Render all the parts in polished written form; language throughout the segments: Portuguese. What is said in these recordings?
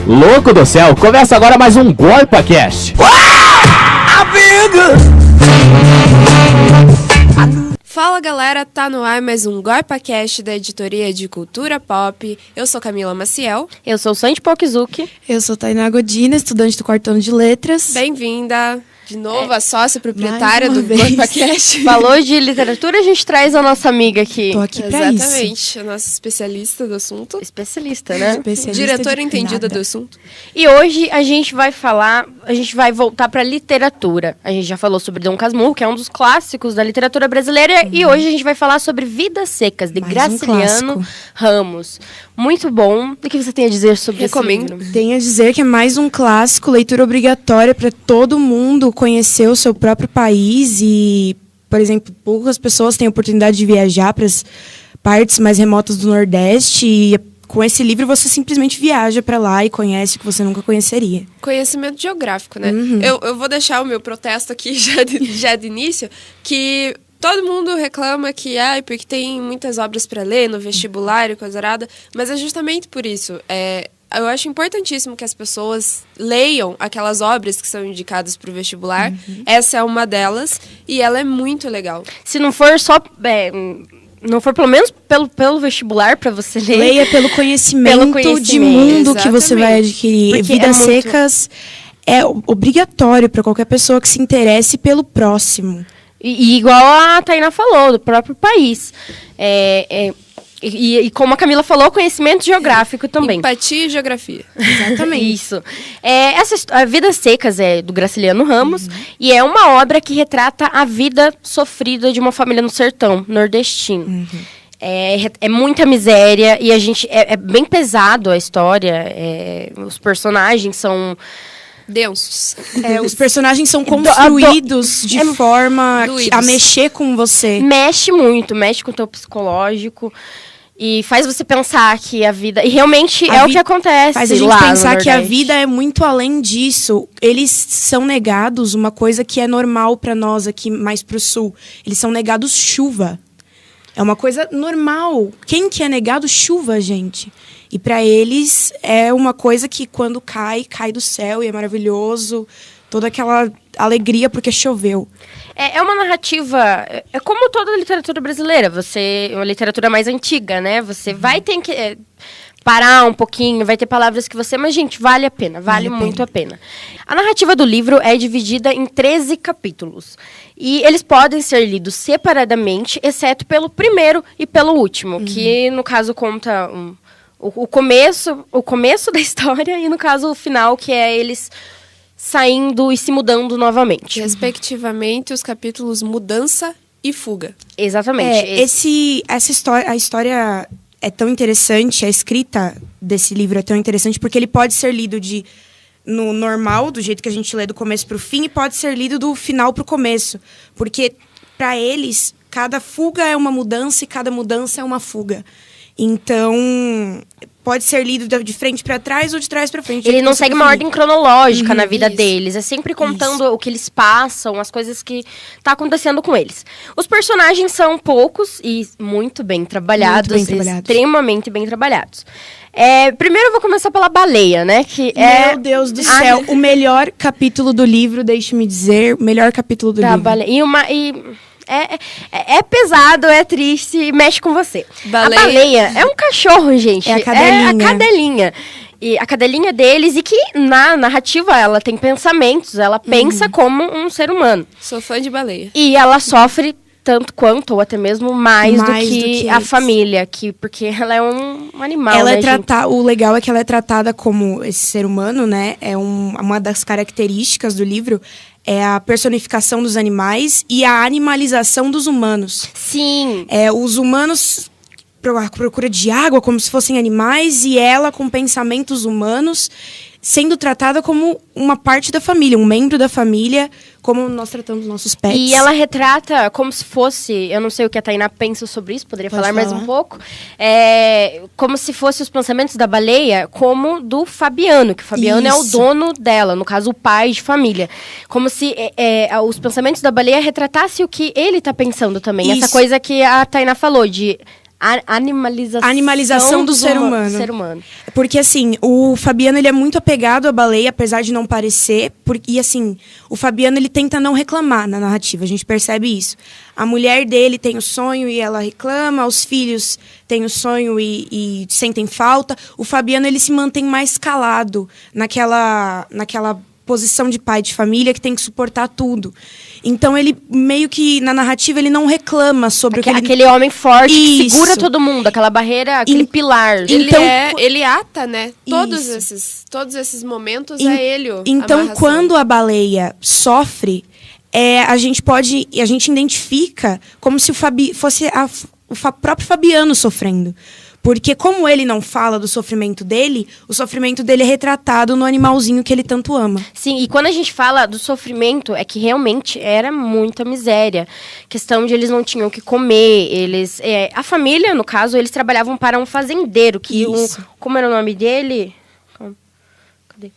Louco do céu, começa agora mais um GorpaCast. Fala galera, tá no ar mais um GorpaCast da Editoria de Cultura Pop. Eu sou Camila Maciel. Eu sou Sandy Pokizuki. Eu sou Tainá Godina, estudante do quarto ano de letras. Bem-vinda de novo, a sócia proprietária do GorpaCast. Falou de literatura, a gente traz a nossa amiga aqui. Tô aqui pra isso. Exatamente, a nossa especialista do assunto. Especialista, né? Diretora entendida do assunto. E hoje a gente vai voltar pra literatura. A gente já falou sobre Dom Casmurro, que é um dos clássicos da literatura brasileira. E hoje a gente vai falar sobre Vidas Secas, de Graciliano Ramos. Muito bom. O que você tem a dizer sobre esse livro? Tenho a dizer que é mais um clássico, leitura obrigatória para todo mundo conhecer o seu próprio país e, por exemplo, poucas pessoas têm a oportunidade de viajar para as partes mais remotas do Nordeste e com esse livro você simplesmente viaja para lá e conhece o que você nunca conheceria. Conhecimento geográfico, né? Eu vou deixar o meu protesto aqui já de início, que todo mundo reclama que, porque tem muitas obras para ler no vestibular e coisa arada, mas é justamente por isso. Eu acho importantíssimo que as pessoas leiam aquelas obras que são indicadas para o vestibular. Essa é uma delas e ela é muito legal. Se não for só... não for pelo menos pelo vestibular para você ler. Leia pelo conhecimento de mundo que você vai adquirir. Porque Vidas Secas é obrigatório para qualquer pessoa que se interesse pelo próximo. E igual a Tainá falou, do próprio país. E como a Camila falou, conhecimento geográfico também. Empatia e geografia. Exatamente. Isso. A Vidas Secas é do Graciliano Ramos e é uma obra que retrata a vida sofrida de uma família no sertão nordestino. É muita miséria e é bem pesado a história. Os personagens são densos. Os personagens são construídos de forma a mexer com você. Mexe muito, mexe com o teu psicológico. E faz você pensar que a vida... E realmente o que acontece. Faz a gente pensar que a vida é muito além disso. Eles são negados uma coisa que é normal para nós aqui mais pro sul. Eles são negados chuva. É uma coisa normal. Quem que é negado chuva, gente? E para eles é uma coisa que quando cai do céu e é maravilhoso. Toda aquela alegria porque choveu. É uma narrativa... É como toda a literatura brasileira. Uma literatura mais antiga, né? Você vai ter que parar um pouquinho, vai ter palavras que você... Mas, gente, vale a pena. Vale muito a pena. A narrativa do livro é dividida em 13 capítulos. E eles podem ser lidos separadamente, exceto pelo primeiro e pelo último. Que, no caso, conta o começo da história e, no caso, o final, que é eles saindo e se mudando novamente. Respectivamente, os capítulos Mudança e Fuga. Exatamente. A história é tão interessante, a escrita desse livro é tão interessante, porque ele pode ser lido no normal, do jeito que a gente lê do começo para o fim, e pode ser lido do final para o começo. Porque, para eles, cada fuga é uma mudança e cada mudança é uma fuga. Então, pode ser lido de frente para trás ou de trás para frente. Ele não segue uma ordem cronológica na vida deles. É sempre contando o que eles passam, as coisas que tá acontecendo com eles. Os personagens são poucos e muito bem trabalhados. Extremamente bem trabalhados. Primeiro eu vou começar pela baleia, né? Meu Deus do céu. O melhor capítulo do livro, deixe-me dizer. O melhor capítulo do livro. Baleia. É pesado, é triste e mexe com você. A baleia é um cachorro, gente. É a cadelinha. É a cadelinha. E a cadelinha deles, e que na narrativa ela tem pensamentos, ela pensa como um ser humano. Sou fã de baleia. E ela sofre tanto quanto, ou até mesmo mais do que a família, porque ela é um animal, O legal é que ela é tratada como esse ser humano, né? Uma das características do livro é a personificação dos animais e a animalização dos humanos. Sim. Os humanos à procura de água como se fossem animais e ela com pensamentos humanos, sendo tratada como uma parte da família, um membro da família, como nós tratamos nossos pets. E ela retrata como se fosse, eu não sei o que a Tainá pensa sobre isso, poderia falar mais um pouco, como se fosse os pensamentos da baleia, como do Fabiano, que o Fabiano é o dono dela, no caso o pai de família. Como se os pensamentos da baleia retratassem o que ele está pensando também. Isso. Essa coisa que a Tainá falou, de animalização do ser humano. Porque, assim, o Fabiano, ele é muito apegado à baleia, apesar de não parecer. E, assim, o Fabiano, ele tenta não reclamar na narrativa, a gente percebe isso. A mulher dele tem o sonho e ela reclama, os filhos têm o sonho e sentem falta. O Fabiano, ele se mantém mais calado naquela posição de pai de família que tem que suportar tudo. Então, ele meio que, na narrativa, ele não reclama sobre aquele homem forte que segura todo mundo, aquela barreira, aquele pilar. Então, ele ata, né? Todos esses momentos é ele. Então, quando a baleia sofre, a gente identifica como se fosse o próprio Fabiano sofrendo. Porque como ele não fala do sofrimento dele, o sofrimento dele é retratado no animalzinho que ele tanto ama. Sim, e quando a gente fala do sofrimento, é que realmente era muita miséria. Questão de eles não tinham o que comer, a família, no caso, eles trabalhavam para um fazendeiro, como era o nome dele?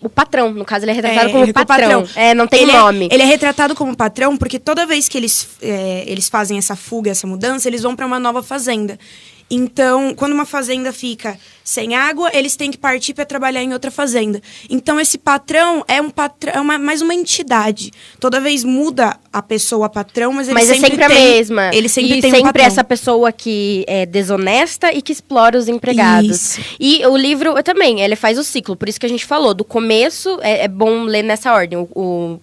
O patrão, no caso, ele é retratado como patrão. Não tem nome. Ele é retratado como patrão porque toda vez que eles fazem essa fuga, essa mudança, eles vão para uma nova fazenda. Então, quando uma fazenda fica sem água, eles têm que partir para trabalhar em outra fazenda. Então, esse patrão é mais uma entidade. Toda vez muda a pessoa patrão, mas ele sempre sempre a mesma. Ele sempre tem sempre um patrão. Essa pessoa que é desonesta e que explora os empregados. Isso. E o livro também, ele faz o ciclo. Por isso que a gente falou, do começo, é bom ler nessa ordem. O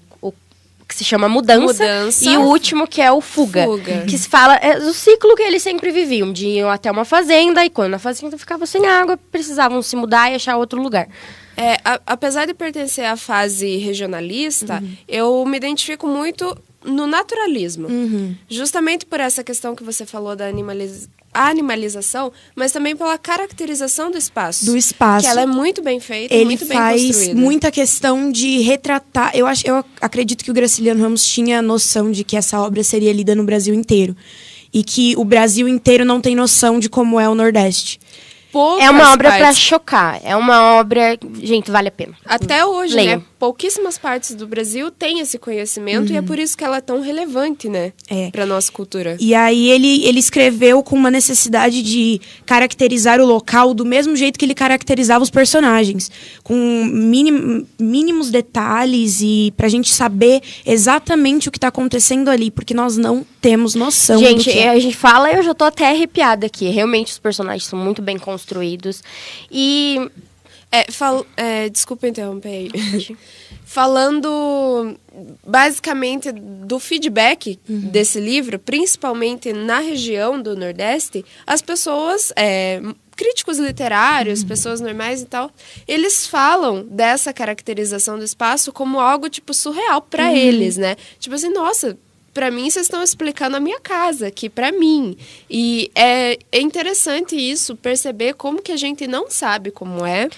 que se chama Mudança, e o último que é o Fuga. Que se fala do ciclo que eles sempre viviam, de ir até uma fazenda, e quando a fazenda ficava sem água, precisavam se mudar e achar outro lugar. Apesar de pertencer à fase regionalista, eu me identifico muito no naturalismo. Justamente por essa questão que você falou da animalização, mas também pela caracterização do espaço. Que ela é muito bem feita, muito bem construída. Ele faz muita questão de retratar. Eu acredito que o Graciliano Ramos tinha a noção de que essa obra seria lida no Brasil inteiro. E que o Brasil inteiro não tem noção de como é o Nordeste. É uma obra para chocar. É uma obra... Gente, vale a pena. Até hoje, né? Pouquíssimas partes do Brasil têm esse conhecimento e é por isso que ela é tão relevante, né? Para nossa cultura. E aí ele escreveu com uma necessidade de caracterizar o local do mesmo jeito que ele caracterizava os personagens. Com mínimos detalhes e pra gente saber exatamente o que tá acontecendo ali. Porque nós não temos noção do que a gente fala e eu já tô até arrepiada aqui. Realmente os personagens são muito bem construídos. E... desculpa interromper aí. Falando basicamente do feedback desse livro, principalmente na região do Nordeste, as pessoas, críticos literários, pessoas normais e tal, eles falam dessa caracterização do espaço como algo, tipo, surreal para eles, né? Tipo assim, nossa... Pra mim, vocês estão explicando a minha casa, aqui pra mim. E é interessante isso, perceber como que a gente não sabe como é,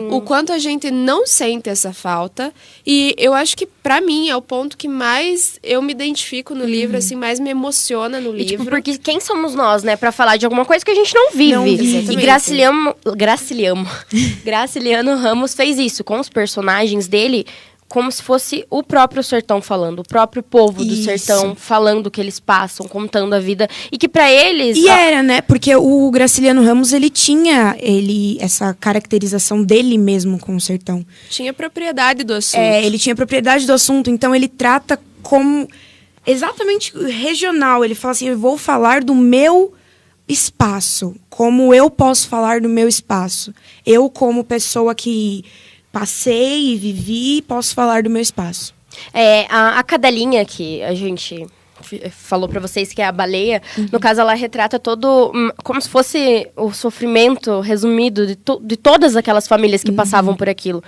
o quanto a gente não sente essa falta. E eu acho que, pra mim, é o ponto que mais eu me identifico no livro, assim, mais me emociona no livro. Tipo, porque quem somos nós, né, pra falar de alguma coisa que a gente não vive. E Graciliano Ramos fez isso com os personagens dele, como se fosse o próprio sertão falando, o próprio povo do sertão falando o que eles passam, contando a vida. E que pra eles... era, né? Porque o Graciliano Ramos, ele tinha essa caracterização dele mesmo com o sertão. Tinha propriedade do assunto. Ele tinha propriedade do assunto, então ele trata como exatamente regional. Ele fala assim, eu vou falar do meu espaço, como eu posso falar do meu espaço. Eu, como pessoa que... passei e vivi, posso falar do meu espaço. A cadelinha que a gente falou pra vocês, que é a baleia, no caso ela retrata todo, como se fosse o sofrimento resumido de todas aquelas famílias que passavam por aquilo.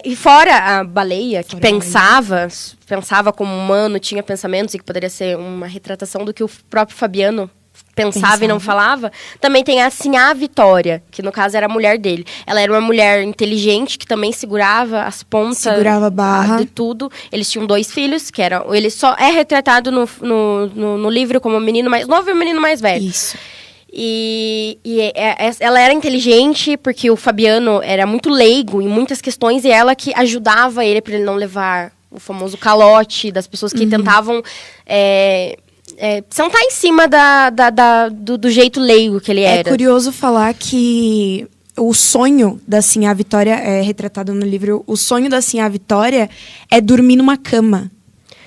E fora a baleia, que pensava como humano, tinha pensamentos e que poderia ser uma retratação do que o próprio Fabiano pensava e não falava, também tem assim a Vitória, que no caso era a mulher dele. Ela era uma mulher inteligente que também segurava as pontas, segurava a barra de tudo. Eles tinham 2 filhos, que eram, ele só é retratado no livro como o menino mais novo e o menino mais velho. Isso. E ela era inteligente porque o Fabiano era muito leigo em muitas questões e ela que ajudava ele para ele não levar o famoso calote das pessoas que tentavam sentar em cima do jeito leigo que ele era. É curioso falar que o sonho da Sinhá Vitória, retratado no livro, o sonho da Sinhá Vitória é dormir numa cama.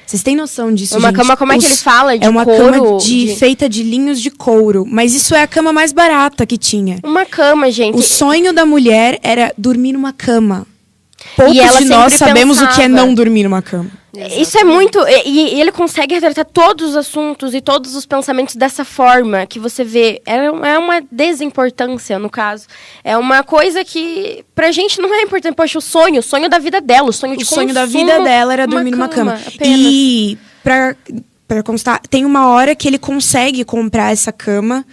Vocês têm noção disso, Uma gente? cama, como é que ele fala? De é uma couro, cama feita de linhos de couro. Mas isso é a cama mais barata que tinha. Uma cama, gente. O sonho da mulher era dormir numa cama. Poucos E ela de nós sempre sabemos o que é pensava. não dormir numa cama. Isso é muito... E ele consegue retratar todos os assuntos e todos os pensamentos dessa forma que você vê. É uma desimportância, no caso. É uma coisa que pra gente não é importante. Poxa, o sonho da vida dela, o sonho de O sonho da consumo, vida dela era dormir numa cama. Apenas. E pra constar, tem uma hora que ele consegue comprar essa cama.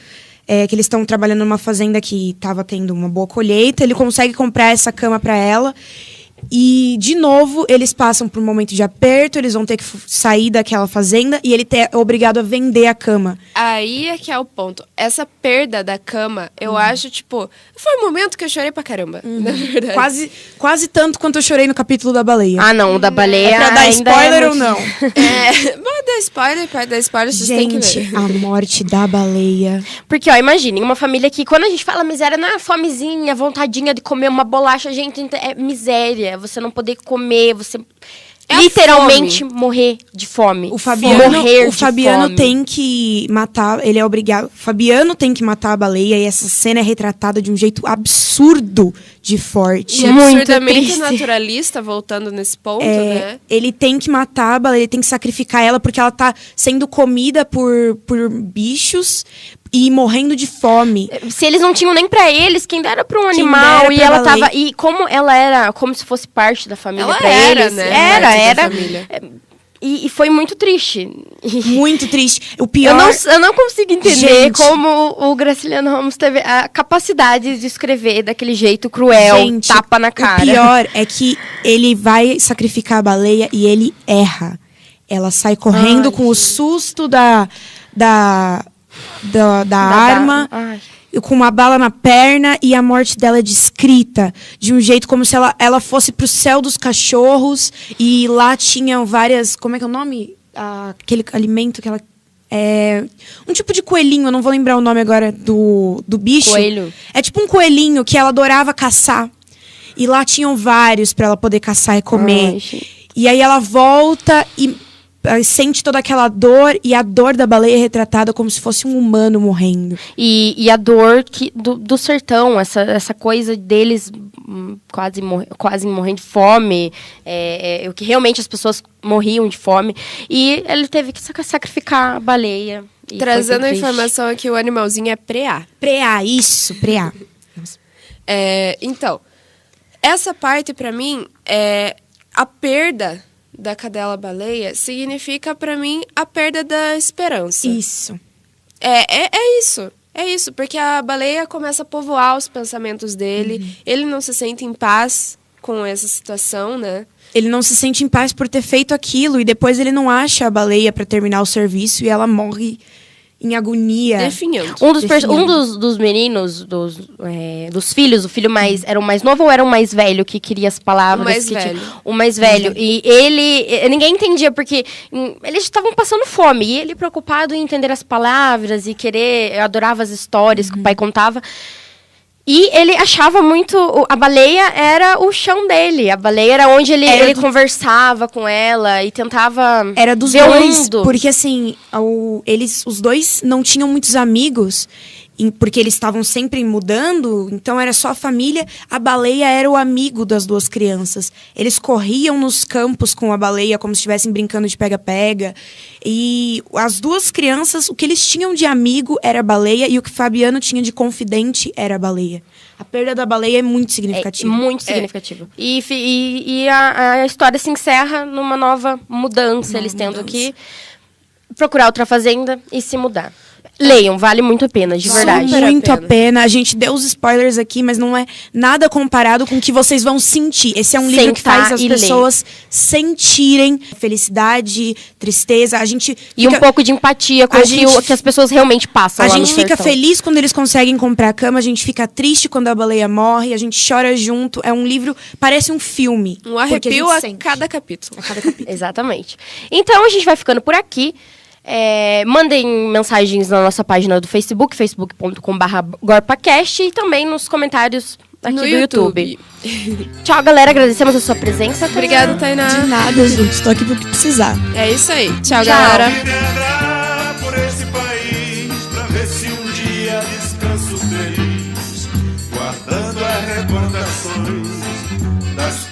Que eles estão trabalhando numa fazenda que estava tendo uma boa colheita. Ele consegue comprar essa cama para ela. E, de novo, eles passam por um momento de aperto, eles vão ter que sair daquela fazenda e ele é obrigado a vender a cama. Aí é que é o ponto. Essa perda da cama, eu acho, tipo... Foi um momento que eu chorei pra caramba, na verdade. Quase tanto quanto eu chorei no capítulo da baleia. Ah, não, o da baleia É pra dar ainda spoiler é ou muito... não? Pode dar spoiler, vocês têm que ver. Gente, a morte da baleia. Porque, ó, imagine, uma família que, quando a gente fala miséria, não é fomezinha, vontadinha de comer uma bolacha, gente, é miséria. Você não poder comer, você literalmente morrer de fome. O Fabiano tem que matar, ele é obrigado. O Fabiano tem que matar a baleia e essa cena é retratada de um jeito absurdo de forte. E Muito absurdamente triste. naturalista, voltando nesse ponto, né? Ele tem que matar a baleia, ele tem que sacrificar ela porque ela tá sendo comida por bichos e morrendo de fome. Se eles não tinham nem pra eles, quem dera pra um Quem animal. dera E pra ela baleia. tava... E como ela era como se fosse parte da família Ela pra era, eles. né? Era. Parte da família. E foi muito triste. Muito triste. O pior... Eu não consigo entender Gente. como o Graciliano Ramos teve a capacidade de escrever daquele jeito cruel, Gente, tapa na cara. O pior é que ele vai sacrificar a baleia e ele erra. Ela sai correndo com o susto da arma, com uma bala na perna, e a morte dela é descrita de um jeito como se ela fosse pro céu dos cachorros e lá tinham várias... Como é que é o nome? Aquele alimento que ela... um tipo de coelhinho, eu não vou lembrar o nome agora do bicho. Coelho. É tipo um coelhinho que ela adorava caçar. E lá tinham vários pra ela poder caçar e comer. Ai, gente. E aí ela volta e sente toda aquela dor, e a dor da baleia é retratada como se fosse um humano morrendo. E a dor do sertão, essa coisa deles quase morrendo de fome, o que realmente as pessoas morriam de fome. E ele teve que sacrificar a baleia. Trazendo a informação aqui, o animalzinho é preá. Preá, isso, preá. Então, essa parte pra mim, a perda da cadela-baleia significa pra mim a perda da esperança. Isso. É isso, porque a baleia começa a povoar os pensamentos dele, ele não se sente em paz com essa situação, né? Ele não se sente em paz por ter feito aquilo, e depois ele não acha a baleia pra terminar o serviço e ela morre em agonia. Definhando. Um dos meninos, dos filhos, era o mais novo ou era o mais velho que queria as palavras? O mais velho. E ninguém entendia, porque eles estavam passando fome. E ele preocupado em entender as palavras e adorava as histórias que o pai contava. E ele achava muito... A baleia era o chão dele. A baleia era onde ele conversava com ela e tentava... Era dos ver o dois, mundo. porque assim, os dois não tinham muitos amigos, porque eles estavam sempre mudando, então era só a família. A baleia era o amigo das duas crianças. Eles corriam nos campos com a baleia como se estivessem brincando de pega-pega. E as duas crianças, o que eles tinham de amigo era a baleia, e o que Fabiano tinha de confidente era a baleia. A perda da baleia é muito significativa. Muito significativo. E a história se encerra numa nova mudança. Eles tendo que procurar outra fazenda e se mudar. Leiam, vale muito a pena, de verdade. Muito a pena. A gente deu os spoilers aqui, mas não é nada comparado com o que vocês vão sentir. Esse é um livro que faz as pessoas sentirem felicidade, tristeza. E um pouco de empatia com o que as pessoas realmente passam lá no sertão. A gente fica feliz quando eles conseguem comprar a cama, a gente fica triste quando a baleia morre, a gente chora junto. É um livro, parece um filme. Um arrepio a cada capítulo. Exatamente. Então, a gente vai ficando por aqui. Mandem mensagens na nossa página do Facebook, facebook.com/gorpacast, e também nos comentários aqui no do YouTube. Tchau, galera. Agradecemos a sua presença. Obrigada, Tainá. De nada, gente. Tô aqui pro que precisar. É isso aí. Tchau, galera. Por esse país, pra ver se um dia descanso feliz, guardando as recordações das